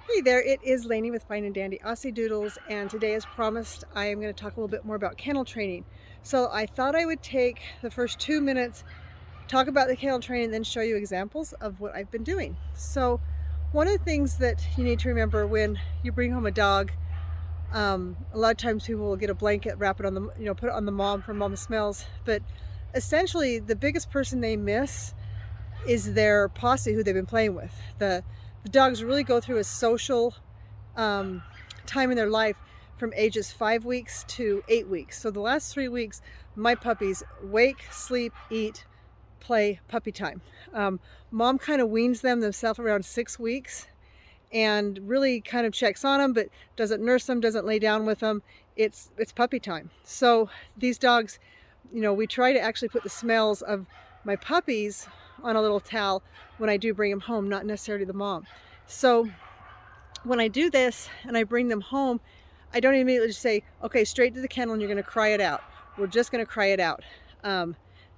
Hey there, it is Lainey with Fine and Dandy Aussie Doodles, and today, as promised, I am going to talk a little bit more about kennel training. So I thought I would take the first 2 minutes, talk about the kennel training, and then show you examples of what I've been doing. So one of the things that you need to remember when you bring home a dog, a lot of times people will get a blanket, wrap it on the, put it on the mom for mom smells, but essentially the biggest person they miss is their posse who they've been playing with. The dogs really go through a social um, time in their life from ages 5 weeks to 8 weeks. So the last 3 weeks, my puppies wake, sleep, eat, play, puppy time. Mom kind of weans them themselves around 6 weeks and really kind of checks on them, but doesn't nurse them, doesn't lay down with them. It's puppy time. So these dogs, we try to actually put the smells of my puppies on a little towel when I do bring them home, not necessarily the mom. So when I do this and I bring them home, I don't immediately just say, okay, straight to the kennel and you're going to cry it out. We're just going to cry it out.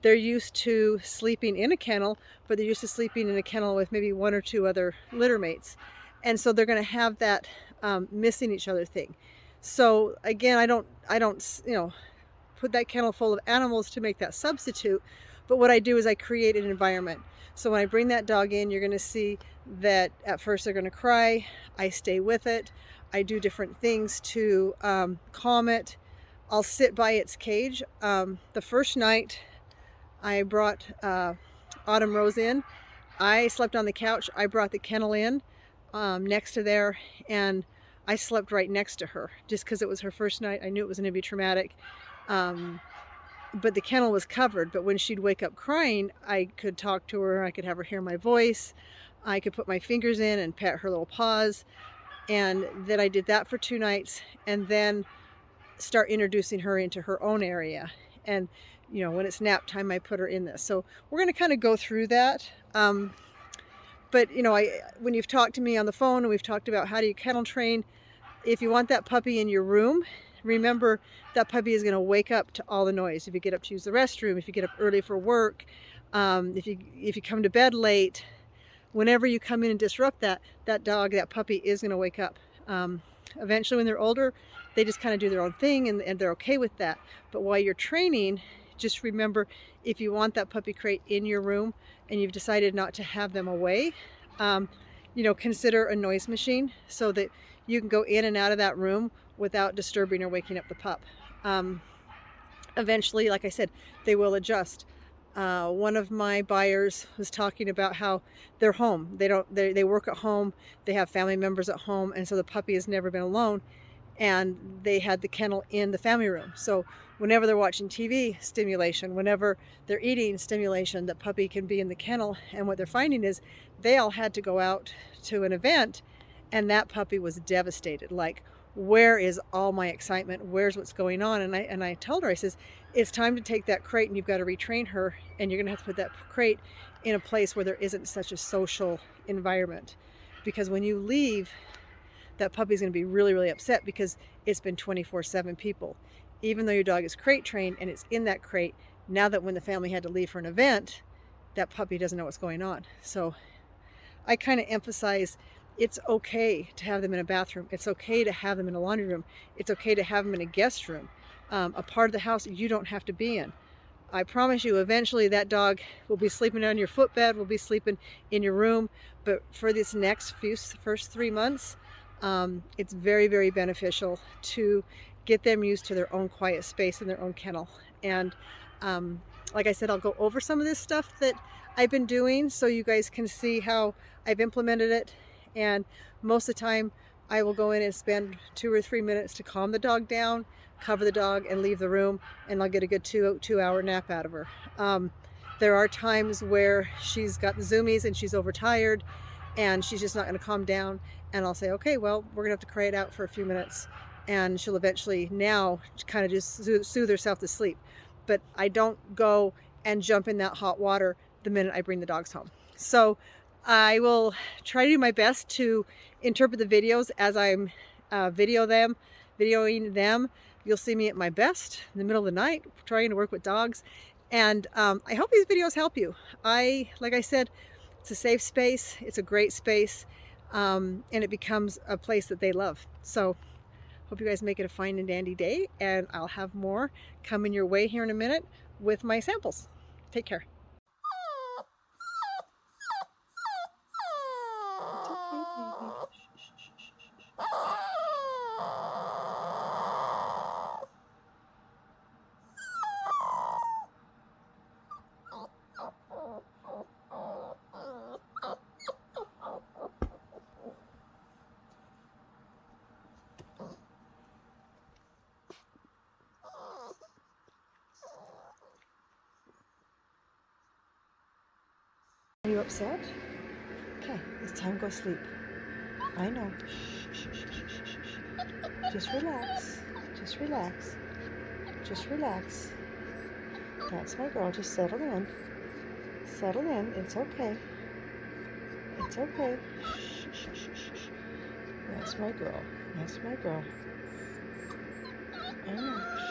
They're used to sleeping in a kennel, but they're used to sleeping in a kennel with maybe one or two other litter mates. And so they're going to have that missing each other thing. So again, I don't, put that kennel full of animals to make that substitute. But what I do is I create an environment. So when I bring that dog in, you're going to see that at first they're going to cry. I stay with it. I do different things to calm it. I'll sit by its cage. The first night I brought Autumn Rose in, I slept on the couch. I brought the kennel in next to there, and I slept right next to her just because it was her first night. I knew it was going to be traumatic. But the kennel was covered, but when she'd wake up crying, I could talk to her, I could have her hear my voice, I could put my fingers in and pet her little paws. And then I did that for 2 nights, and then start introducing her into her own area. And when it's nap time, I put her in this. So we're going to kind of go through that. But when you've talked to me on the phone and we've talked about how do you kennel train, if you want that puppy in your room, remember that puppy is going to wake up to all the noise. If you get up to use the restroom, if you get up early for work, if you come to bed late, whenever you come in and disrupt that dog, that puppy is going to wake up. Eventually when they're older, they just kind of do their own thing, and they're okay with that. But while you're training, just remember, if you want that puppy crate in your room and you've decided not to have them away, consider a noise machine so that you can go in and out of that room without disturbing or waking up the pup. Eventually, like I said, they will adjust. One of my buyers was talking about how they're home. They work at home. They have family members at home, and so the puppy has never been alone. And they had the kennel in the family room. So whenever they're watching TV, stimulation. Whenever they're eating, stimulation. The puppy can be in the kennel. And what they're finding is they all had to go out to an event, and that puppy was devastated. Like, where is all my excitement? Where's what's going on? And I told her, I says, it's time to take that crate and you've got to retrain her, and you're going to have to put that crate in a place where there isn't such a social environment. Because when you leave, that puppy's going to be really, really upset because it's been 24/7 people. Even though your dog is crate trained and it's in that crate, now that when the family had to leave for an event, that puppy doesn't know what's going on. So I kind of emphasize it's okay to have them in a bathroom. It's okay to have them in a laundry room. It's okay to have them in a guest room, a part of the house you don't have to be in. I promise you, eventually that dog will be sleeping on your footbed, will be sleeping in your room. But for this first 3 months, it's very, very beneficial to get them used to their own quiet space in their own kennel. And like I said, I'll go over some of this stuff that I've been doing so you guys can see how I've implemented it. And most of the time I will go in and spend 2 or 3 minutes to calm the dog down, cover the dog, and leave the room, and I'll get a good two-hour nap out of her. There are times where she's got the zoomies and she's overtired and she's just not going to calm down, and I'll say, okay, well, we're gonna have to cry it out for a few minutes, and she'll eventually now kind of just soothe herself to sleep. But I don't go and jump in that hot water the minute I bring the dogs home. So I will try to do my best to interpret the videos as I'm videoing them. You'll see me at my best in the middle of the night trying to work with dogs. And I hope these videos help you. Like I said, it's a safe space. It's a great space. and it becomes a place that they love. So hope you guys make it a fine and dandy day, and I'll have more coming your way here in a minute with my samples. Take care. It's okay, baby. Shh, shh, shh, shh, shh. Are you upset? Okay, it's time to go sleep. I know. Shh, shh, shh, shh, shh, shh. Just relax. Just relax. Just relax. That's my girl. Just settle in. Settle in. It's okay. It's okay. Shh, shh, shh, shh, shh. That's my girl. That's my girl. I know.